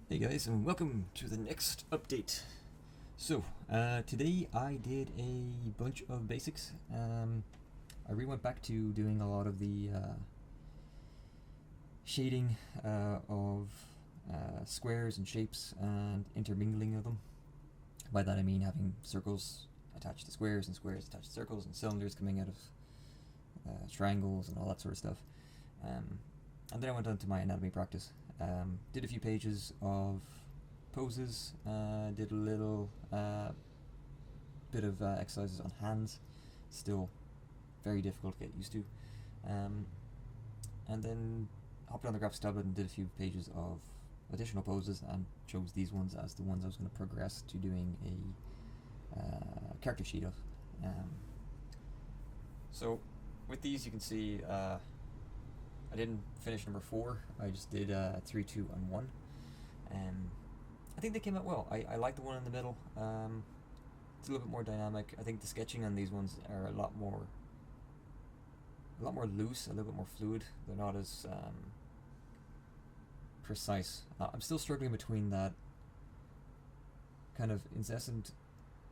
Hey guys, and welcome to the next update. So, today I did a bunch of basics. I really went back to doing a lot of the shading of squares and shapes and intermingling of them. By that I mean having circles attached to squares and squares attached to circles and cylinders coming out of triangles and all that sort of stuff. And then I went on to my anatomy practice. Did a few pages of poses, did a little bit of exercises on hands, still very difficult to get used to. And then hopped on the graphics tablet and did a few pages of additional poses and chose these ones as the ones I was going to progress to doing a character sheet of. So with these you can see I didn't finish number 4, I just did 3, 2, and 1. I think they came out well. I like the one in the middle. It's a little bit more dynamic. I think the sketching on these ones are a lot more loose, a little bit more fluid. They're not as precise. I'm still struggling between that kind of incessant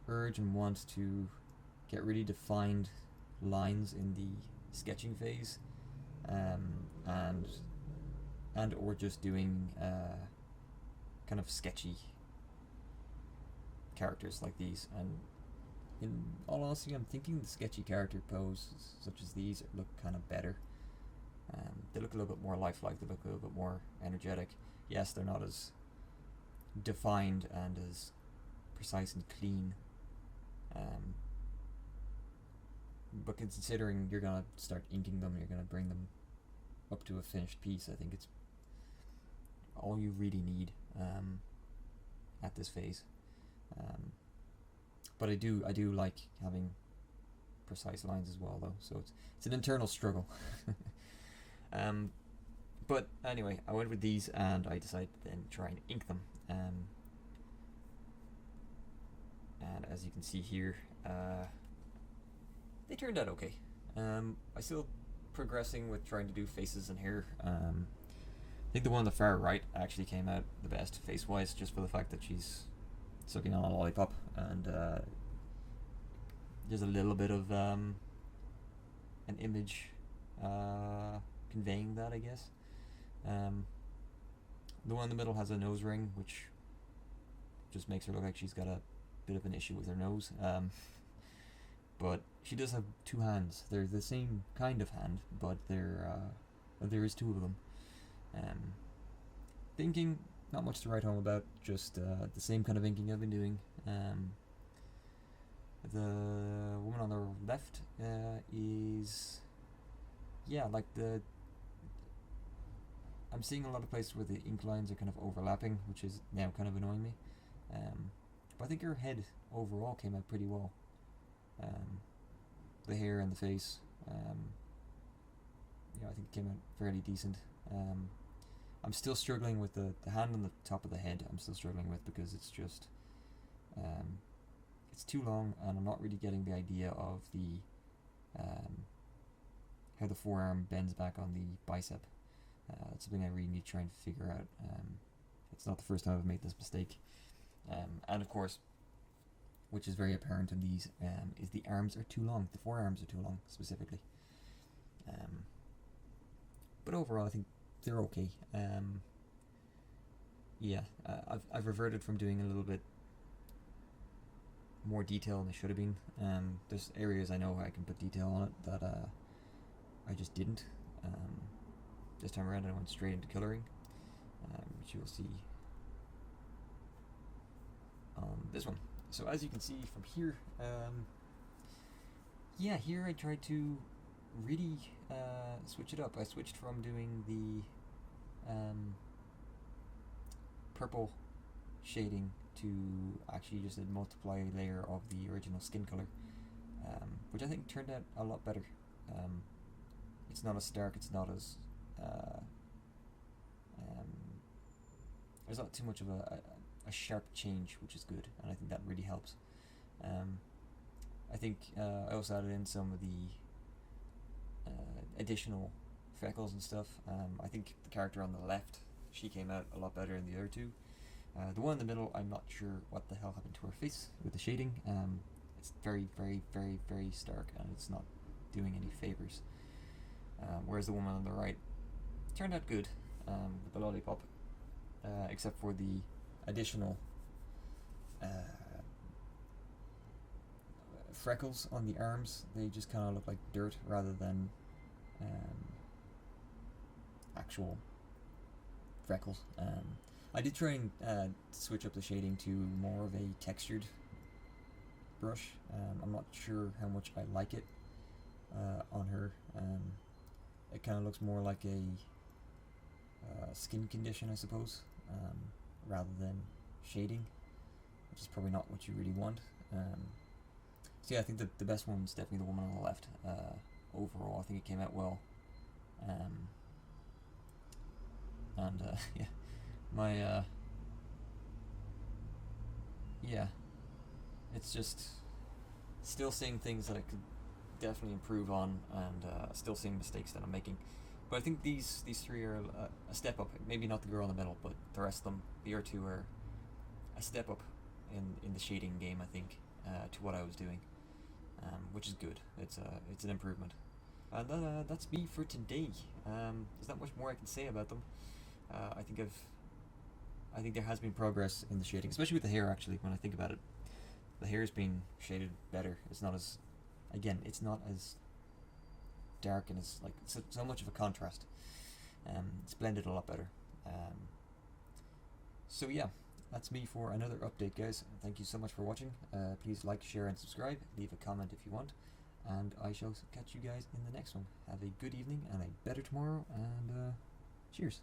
urge and want to get really defined lines in the sketching phase, and or just doing kind of sketchy characters like these. And in all honesty, I'm thinking the sketchy character poses such as these look kind of better. They look a little bit more lifelike, they look a little bit more energetic. Yes, they're not as defined and as precise and clean, but considering you're going to start inking them, you're going to bring them up to a finished piece, I think it's all you really need at this phase. But I do like having precise lines as well, though, so it's an internal struggle. But anyway, I went with these and I decided to then try and ink them. And as you can see here, they turned out okay. I'm still progressing with trying to do faces and hair. I think the one on the far right actually came out the best face-wise, just for the fact that she's sucking on a lollipop, and there's a little bit of an image conveying that, I guess. The one in the middle has a nose ring, which just makes her look like she's got a bit of an issue with her nose. But she does have 2 hands. They're the same kind of hand, but there is 2 of them. The inking, not much to write home about, just the same kind of inking I've been doing. The woman on the left is, yeah, like I'm seeing a lot of places where the ink lines are kind of overlapping, which is now kind of annoying me. But I think her head overall came out pretty well. The hair and the face, I think it came out fairly decent. I'm still struggling with the hand on the top of the head. I'm still struggling with, because it's just it's too long, and I'm not really getting the idea of the how the forearm bends back on the bicep. It's something I really need to try and figure out. It's not the first time I've made this mistake. And of course, which is very apparent in these, is the arms are too long. The forearms are too long, specifically. But overall, I think they're okay. I've reverted from doing a little bit more detail than I should have been. There's areas I know I can put detail on it that I just didn't. This time around I went straight into coloring, which you will see on this one. So as you can see from here, here I tried to really switch it up. I switched from doing the purple shading to actually just a multiply layer of the original skin color, which I think turned out a lot better. It's not as stark, it's not as there's not too much of a sharp change, which is good, and I think that really helps. I think I also added in some of the additional freckles and stuff. I think the character on the left, she came out a lot better than the other 2. The one in the middle, I'm not sure what the hell happened to her face with the shading. It's very, very, very, very stark, and it's not doing any favors. Whereas the woman on the right turned out good with the lollipop, except for the additional freckles on the arms. They just kind of look like dirt rather than actual freckles. I did try and switch up the shading to more of a textured brush. I'm not sure how much I like it on her. It kind of looks more like a skin condition, I suppose, rather than shading, which is probably not what you really want. So yeah, I think the best one's definitely the woman on the left. Overall, I think it came out well. Yeah, my yeah, it's just still seeing things that I could definitely improve on, and still seeing mistakes that I'm making. But I think these three are a step up. Maybe not the girl in the middle, but the rest of them, the other two, are a step up in the shading game, I think, to what I was doing, which is good. It's an improvement. And that's me for today. There's not much more I can say about them. I think there has been progress in the shading, especially with the hair. Actually, when I think about it, the hair is being shaded better. It's not as dark, and it's like so much of a contrast. It's blended a lot better. So yeah, that's me for another update, guys. Thank you so much for watching. Please like, share, and subscribe. Leave a comment if you want, and I shall catch you guys in the next one. Have a good evening and a better tomorrow, and cheers.